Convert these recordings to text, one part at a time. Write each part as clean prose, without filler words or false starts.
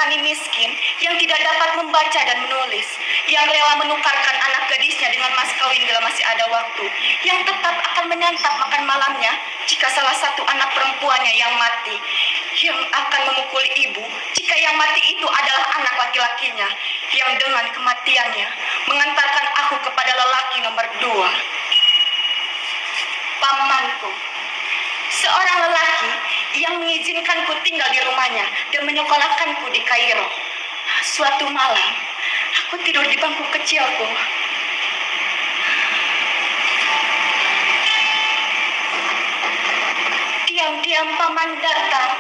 petani miskin yang tidak dapat membaca dan menulis, yang rela menukarkan anak gadisnya dengan mas kawin bila masih ada waktu, yang tetap akan menyantap makan malamnya jika salah satu anak perempuannya yang mati, yang akan memukul ibu jika yang mati itu adalah anak laki-lakinya, yang dengan kematiannya mengantarkan aku kepada lelaki nomor 2, pamanku. Seorang lelaki yang mengizinkanku tinggal di rumahnya dan menyekolahkanku di Kairo. Suatu malam, aku tidur di bangku kecilku. Diam-diam paman datang.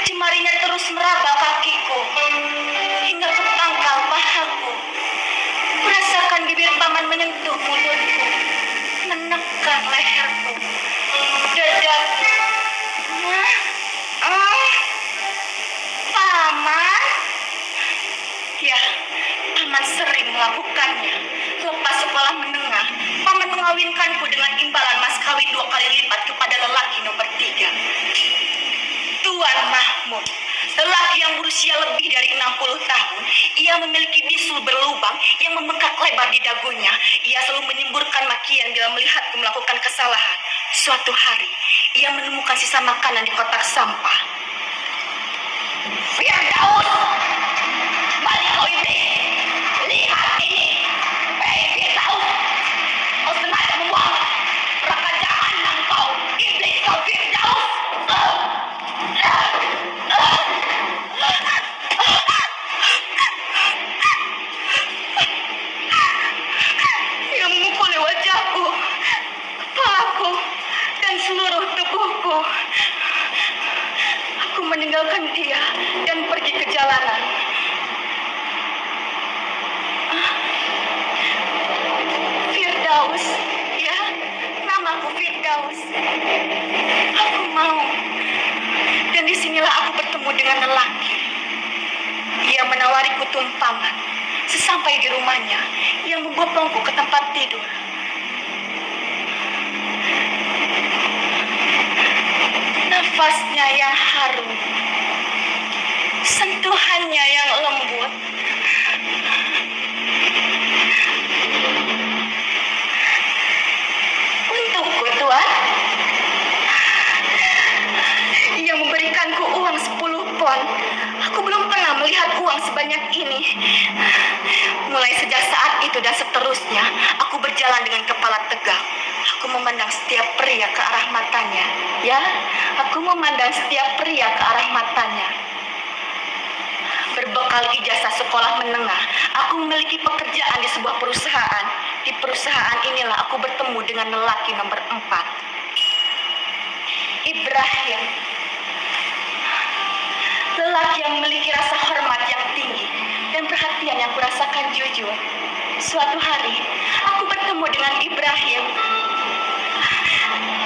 Jemarinya terus meraba kakiku hingga ke pangkal pahaku. Merasakan bibir paman menyentuh mulutku, menekan leherku, dadaku. Paman? Ya, paman sering melakukannya. Lepas sekolah menengah, paman mengawinkanku dengan imbalan mas kawin 2 kali lipat kepada lelaki nomor 3. Tuan Mahmud, lelaki yang berusia lebih dari 60 tahun. Ia memiliki bisul berlubang yang membengkak lebar di dagunya. Ia selalu menyemburkan makian bila melihatku melakukan kesalahan. Suatu hari, ia menemukan sisa makanan di kotak sampah. Firdaus, balik kau iblis. Lihat ini. Hei Firdaus, kau sengaja membuang neraka jahanam kau. Iblis kau Firdaus. Ia memukuli wajahku, kepalaku, dan seluruh tubuhku. Aku meninggalkan dia dan pergi ke jalanan. Firdaus, ya, namaku Firdaus. Aku mau. Dan disinilah aku bertemu dengan lelaki. Ia menawariku tumpangan. Sesampai di rumahnya, ia membopongku ke tempat tidur. Nafasnya yang harum, sentuhannya yang lembut. Untukku, Tuan. Ia memberikanku uang 10 pon. Aku belum pernah melihat uang sebanyak ini. Mulai sejak saat itu dan seterusnya, aku berjalan dengan kepala tegak. Aku memandang setiap pria ke arah matanya. Ya, aku memandang setiap pria ke arah matanya. Berbekal ijazah sekolah menengah, aku memiliki pekerjaan di sebuah perusahaan. Di perusahaan inilah aku bertemu dengan lelaki nomor 4, Ibrahim. Lelaki yang memiliki rasa hormat yang tinggi dan perhatian yang kurasakan jujur. Suatu hari, aku bertemu dengan Ibrahim.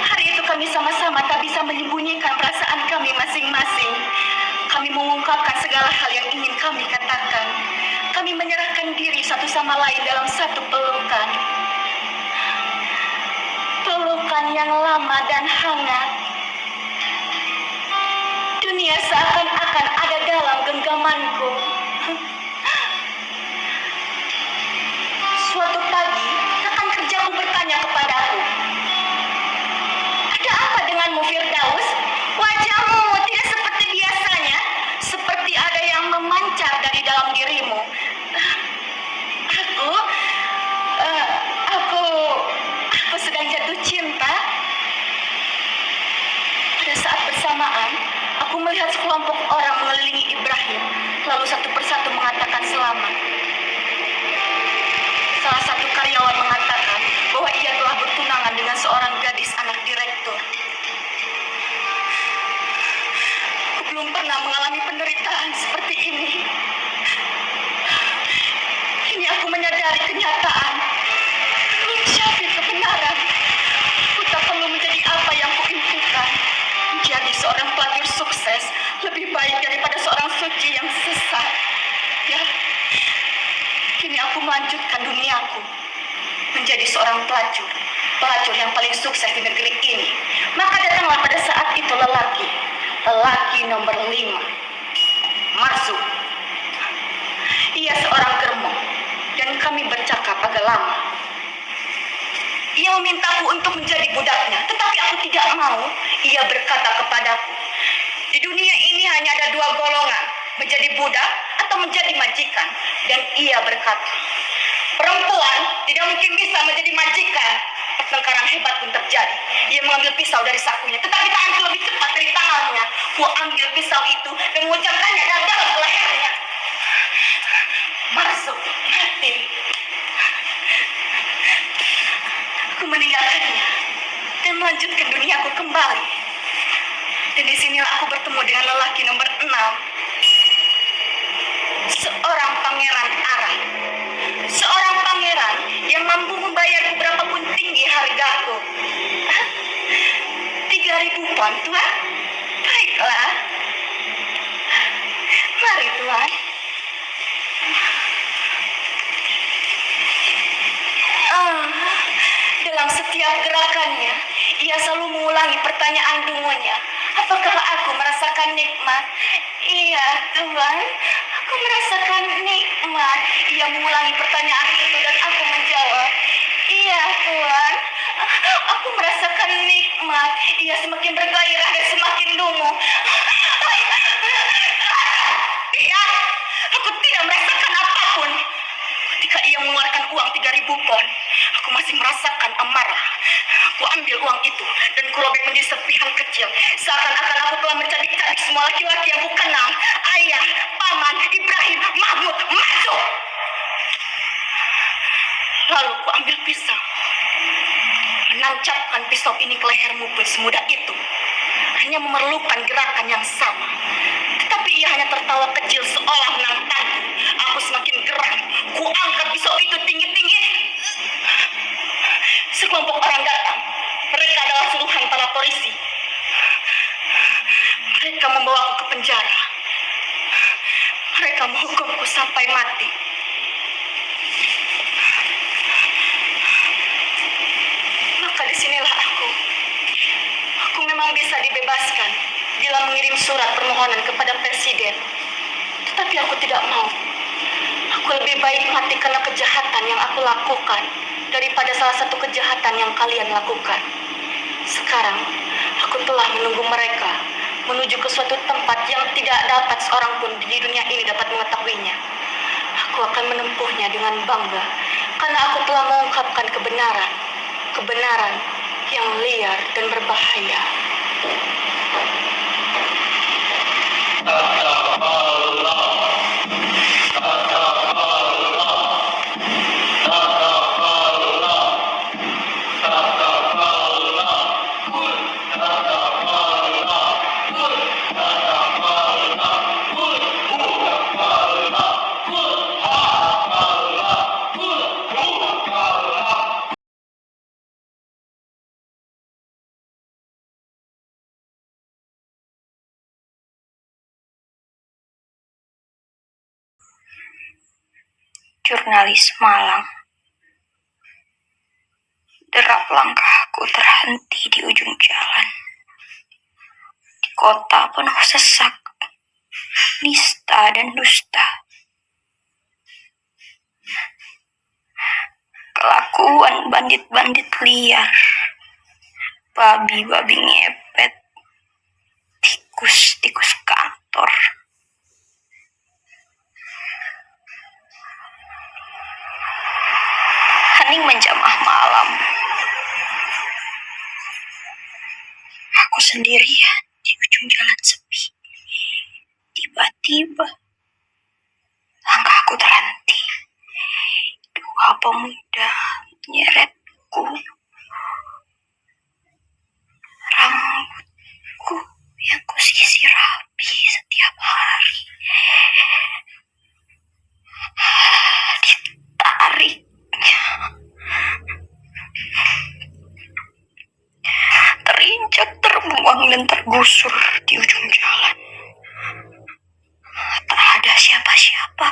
Hari itu kami sama-sama tak bisa menyembunyikan perasaan kami masing-masing. Kami mengungkapkan segala hal yang ingin kami katakan. Kami menyerahkan diri satu sama lain dalam satu pelukan. Pelukan yang lama dan hangat. Dunia seakan-akan ada dalam genggamanku. Suatu pagi, rekan kerjaku bertanya kepadaku, "Ada apa denganmu, Firdaus? Wajahmu tidak seperti biasanya, seperti ada yang memancar dari dalam dirimu." Aku sedang jatuh cinta. Pada saat bersamaan, aku melihat sekelompok orang mengelilingi Ibrahim, lalu satu persatu mengatakan selamat. Salah satu karyawan mengatakan bahwa ia telah bertunangan dengan seorang gadis anak direktur. Aku belum pernah mengalami penderitaan seperti ini. Kini aku menyadari kenyataan. Mencari kebenaran. Aku tak perlu menjadi apa yang kuimpikan. Menjadi seorang pelacur sukses lebih baik daripada seorang suci yang sesat. Ya, kini aku melanjutkan duniaku menjadi seorang pelacur yang paling sukses di negeri ini. Maka datanglah pada saat itu lelaki nomor 5. Masuk. Ia seorang germo dan kami bercakap agak lama. Ia memintaku untuk menjadi budaknya, tetapi aku tidak mau. Ia berkata kepadaku, di dunia ini hanya ada dua golongan, menjadi budak atau menjadi majikan. Dan ia berkata, perempuan tidak mungkin bisa menjadi majikan. Pertengkaran hebat pun terjadi. Ia mengambil pisau dari sakunya, tetapi tanganku lebih cepat dari tangannya. Ku ambil pisau itu dan mengucapkannya dalam lehernya. Masuk, mati. Aku meninggalkannya dan melanjutkan duniaku kembali. Dan disinilah aku bertemu dengan lelaki nomor 6. Seorang pangeran Arab. Seorang pangeran yang mampu membayar berapapun tinggi hargaku. 3.000 pon, Tuan. Baiklah. Mari, Tuan. Dalam setiap gerakannya, ia selalu mengulangi pertanyaan dungunya. Apakah aku merasakan nikmat? Iya, Tuhan. Aku merasakan nikmat. Ia mengulangi pertanyaan itu dan aku menjawab, iya, Tuhan. Aku merasakan nikmat. Ia semakin bergairah dan semakin dungu. Tidak, aku tidak merasakan apapun. Ketika ia mengeluarkan uang 3.000 pon, aku masih merasakan amarah. Aku ambil uang itu dan kurobek menjadi serpihan kecil. Seakan-akan aku telah mencabik-cabik semua laki-laki yang kukenal. Ayah, paman, Ibrahim, Mahmud, masuk. Lalu aku ambil pisau. Menancapkan pisau ini ke lehermu pun semudah itu. Hanya memerlukan gerakan yang sama. Tetapi ia hanya tertawa kecil seolah menantangku. Aku semakin gerak. Ku angkat pisau itu tinggi-tinggi. Sekelompok orang datang. Mereka adalah suruhan para polisi. Mereka membawaku ke penjara. Mereka menghukumku sampai mati. Maka disinilah aku. Aku memang bisa dibebaskan bila mengirim surat permohonan kepada presiden. Tetapi aku tidak mau. Aku lebih baik mati karena kejahatan yang aku lakukan daripada salah satu kejahatan yang kalian lakukan. Sekarang, aku telah menunggu mereka menuju ke suatu tempat yang tidak dapat seorang pun di dunia ini dapat mengetahuinya. Aku akan menempuhnya dengan bangga karena aku telah mengungkapkan kebenaran. Kebenaran yang liar dan berbahaya. Jurnalis Malang. Derap langkahku terhenti di ujung jalan. Di kota penuh sesak, nista dan dusta. Kelakuan bandit-bandit liar, babi-babi ngepet, tikus-tikus kantor. Hening menjamah malam. Aku sendirian di ujung jalan sepi. Tiba-tiba langkahku terhenti. Dua pemuda menyeretku. Rambutku yang kusisir rapi setiap hari. Ditarik. Terinjak, terbuang dan tergusur di ujung jalan. Tak ada siapa-siapa.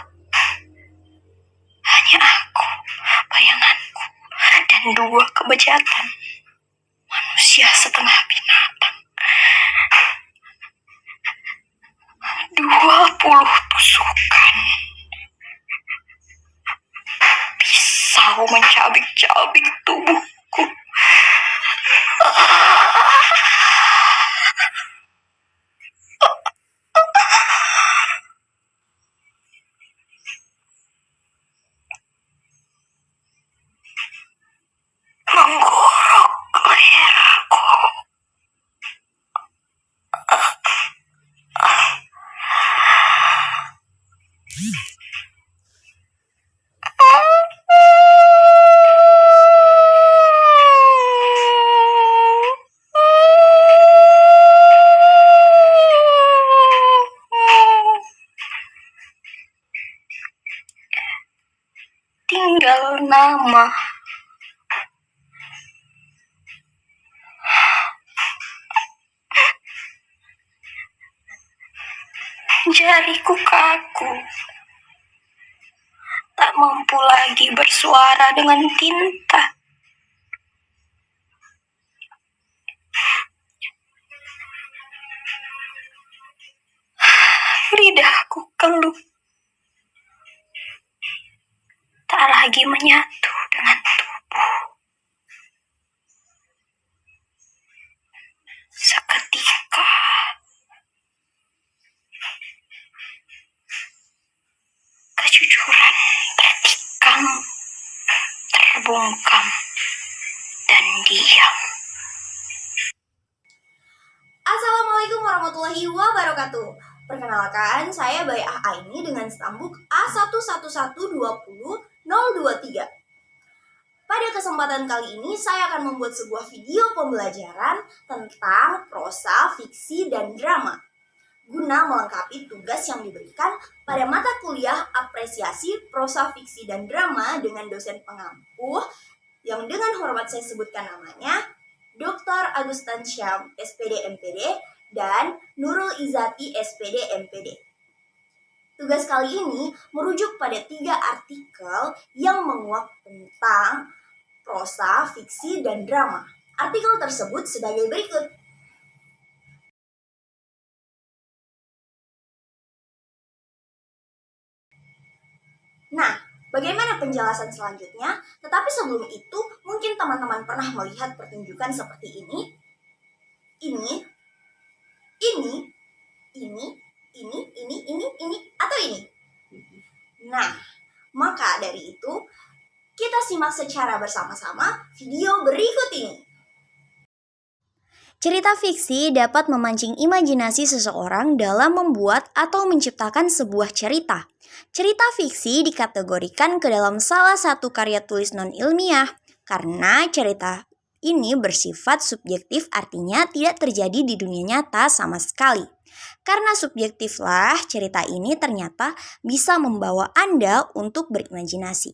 Hanya aku, bayanganku, dan dua kebejatan. Manusia setengah binatang. 20 tusukan. Pisau mencabik-cabik tubuhku. Menggorok leherku. Tinggal nama. Jariku kaku, tak mampu lagi bersuara dengan tinta. Lidahku keluh, tak lagi menyatu dengan tubuh. Seketika kejujuran tertikam, terbungkam, dan diam. Assalamualaikum warahmatullahi wabarakatuh. Perkenalkan, saya Bayi Aini dengan stambuk A11202023. Pada kesempatan kali ini, saya akan membuat sebuah video pembelajaran tentang prosa, fiksi, dan drama guna melengkapi tugas yang diberikan pada mata kuliah apresiasi prosa, fiksi, dan drama dengan dosen pengampu yang dengan hormat saya sebutkan namanya Dr. Agustan Syam, SPD MPD, dan Nurul Izati, SPD MPD. Tugas kali ini merujuk pada 3 artikel yang menguak tentang prosa, fiksi, dan drama. Artikel tersebut sebagai berikut. Nah, bagaimana penjelasan selanjutnya? Tetapi sebelum itu, mungkin teman-teman pernah melihat pertunjukan seperti ini. Ini, atau ini. Nah, maka dari itu, kita simak secara bersama-sama video berikut ini. Cerita fiksi dapat memancing imajinasi seseorang dalam membuat atau menciptakan sebuah cerita. Cerita fiksi dikategorikan ke dalam salah satu karya tulis non-ilmiah karena cerita ini bersifat subjektif, artinya tidak terjadi di dunia nyata sama sekali. Karena subjektiflah cerita ini ternyata bisa membawa Anda untuk berimajinasi.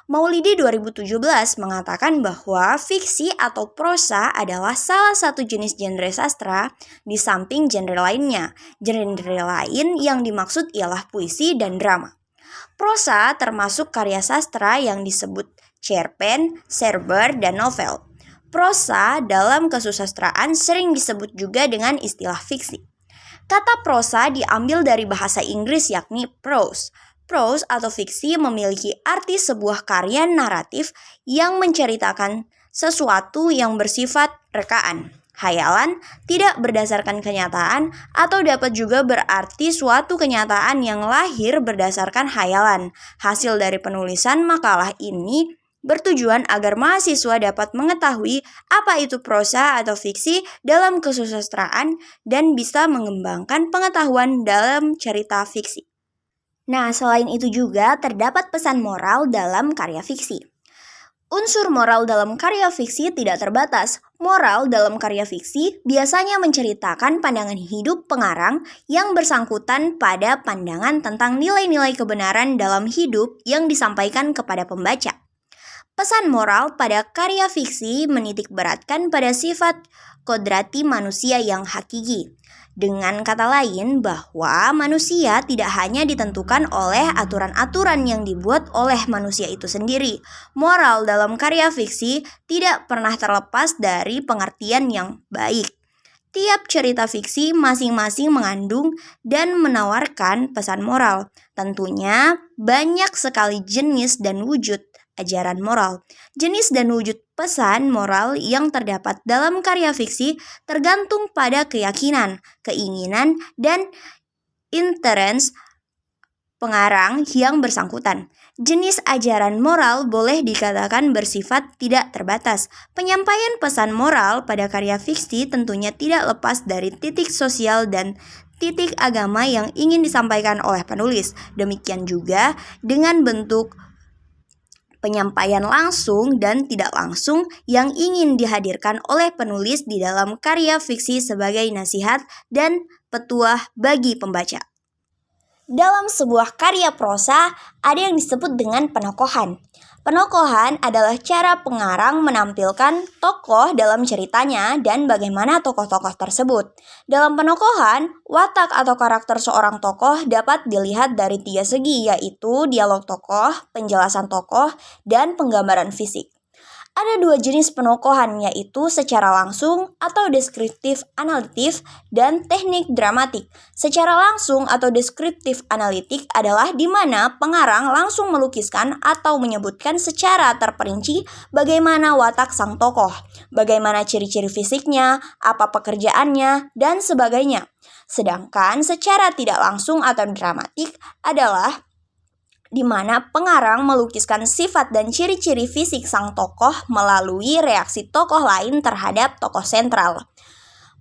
Maulidi 2017 mengatakan bahwa fiksi atau prosa adalah salah satu jenis genre sastra di samping genre lainnya. Genre lain yang dimaksud ialah puisi dan drama. Prosa termasuk karya sastra yang disebut cerpen, serber, dan novel. Prosa dalam kesusastraan sering disebut juga dengan istilah fiksi. Kata prosa diambil dari bahasa Inggris yakni prose. Prose atau fiksi memiliki arti sebuah karya naratif yang menceritakan sesuatu yang bersifat rekaan, hayalan, tidak berdasarkan kenyataan, atau dapat juga berarti suatu kenyataan yang lahir berdasarkan hayalan. Hasil dari penulisan makalah ini bertujuan agar mahasiswa dapat mengetahui apa itu prosa atau fiksi dalam kesusastraan dan bisa mengembangkan pengetahuan dalam cerita fiksi. Nah, selain itu juga terdapat pesan moral dalam karya fiksi. Unsur moral dalam karya fiksi tidak terbatas. Moral dalam karya fiksi biasanya menceritakan pandangan hidup pengarang yang bersangkutan pada pandangan tentang nilai-nilai kebenaran dalam hidup yang disampaikan kepada pembaca. Pesan moral pada karya fiksi menitikberatkan pada sifat kodrati manusia yang hakiki. Dengan kata lain, bahwa manusia tidak hanya ditentukan oleh aturan-aturan yang dibuat oleh manusia itu sendiri. Moral dalam karya fiksi tidak pernah terlepas dari pengertian yang baik. Tiap cerita fiksi masing-masing mengandung dan menawarkan pesan moral. Tentunya banyak sekali jenis dan wujud ajaran moral. Jenis dan wujud pesan moral yang terdapat dalam karya fiksi tergantung pada keyakinan, keinginan, dan interest pengarang yang bersangkutan. Jenis ajaran moral boleh dikatakan bersifat tidak terbatas. Penyampaian pesan moral pada karya fiksi tentunya tidak lepas dari titik sosial dan titik agama yang ingin disampaikan oleh penulis. Demikian juga dengan bentuk penyampaian langsung dan tidak langsung yang ingin dihadirkan oleh penulis di dalam karya fiksi sebagai nasihat dan petuah bagi pembaca. Dalam sebuah karya prosa, ada yang disebut dengan penokohan. Penokohan adalah cara pengarang menampilkan tokoh dalam ceritanya dan bagaimana tokoh-tokoh tersebut. Dalam penokohan, watak atau karakter seorang tokoh dapat dilihat dari 3 segi, yaitu dialog tokoh, penjelasan tokoh, dan penggambaran fisik. Ada 2 jenis penokohan, yaitu secara langsung atau deskriptif analitik dan teknik dramatik. Secara langsung atau deskriptif analitik adalah di mana pengarang langsung melukiskan atau menyebutkan secara terperinci bagaimana watak sang tokoh, bagaimana ciri-ciri fisiknya, apa pekerjaannya, dan sebagainya. Sedangkan secara tidak langsung atau dramatik adalah di mana pengarang melukiskan sifat dan ciri-ciri fisik sang tokoh melalui reaksi tokoh lain terhadap tokoh sentral,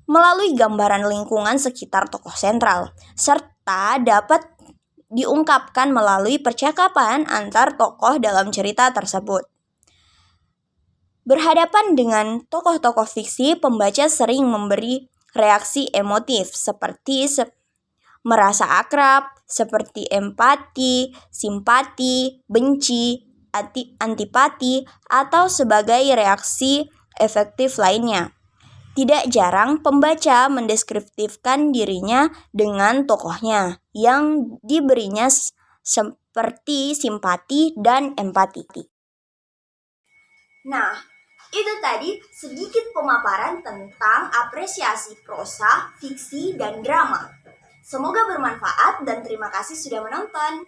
melalui gambaran lingkungan sekitar tokoh sentral, serta dapat diungkapkan melalui percakapan antar tokoh dalam cerita tersebut. Berhadapan dengan tokoh-tokoh fiksi, pembaca sering memberi reaksi emotif seperti merasa akrab, seperti empati, simpati, benci, antipati, atau sebagai reaksi efektif lainnya. Tidak jarang pembaca mendeskriptifkan dirinya dengan tokohnya yang diberinya seperti simpati dan empati. Nah, itu tadi sedikit pemaparan tentang apresiasi prosa, fiksi, dan drama. Semoga bermanfaat dan terima kasih sudah menonton.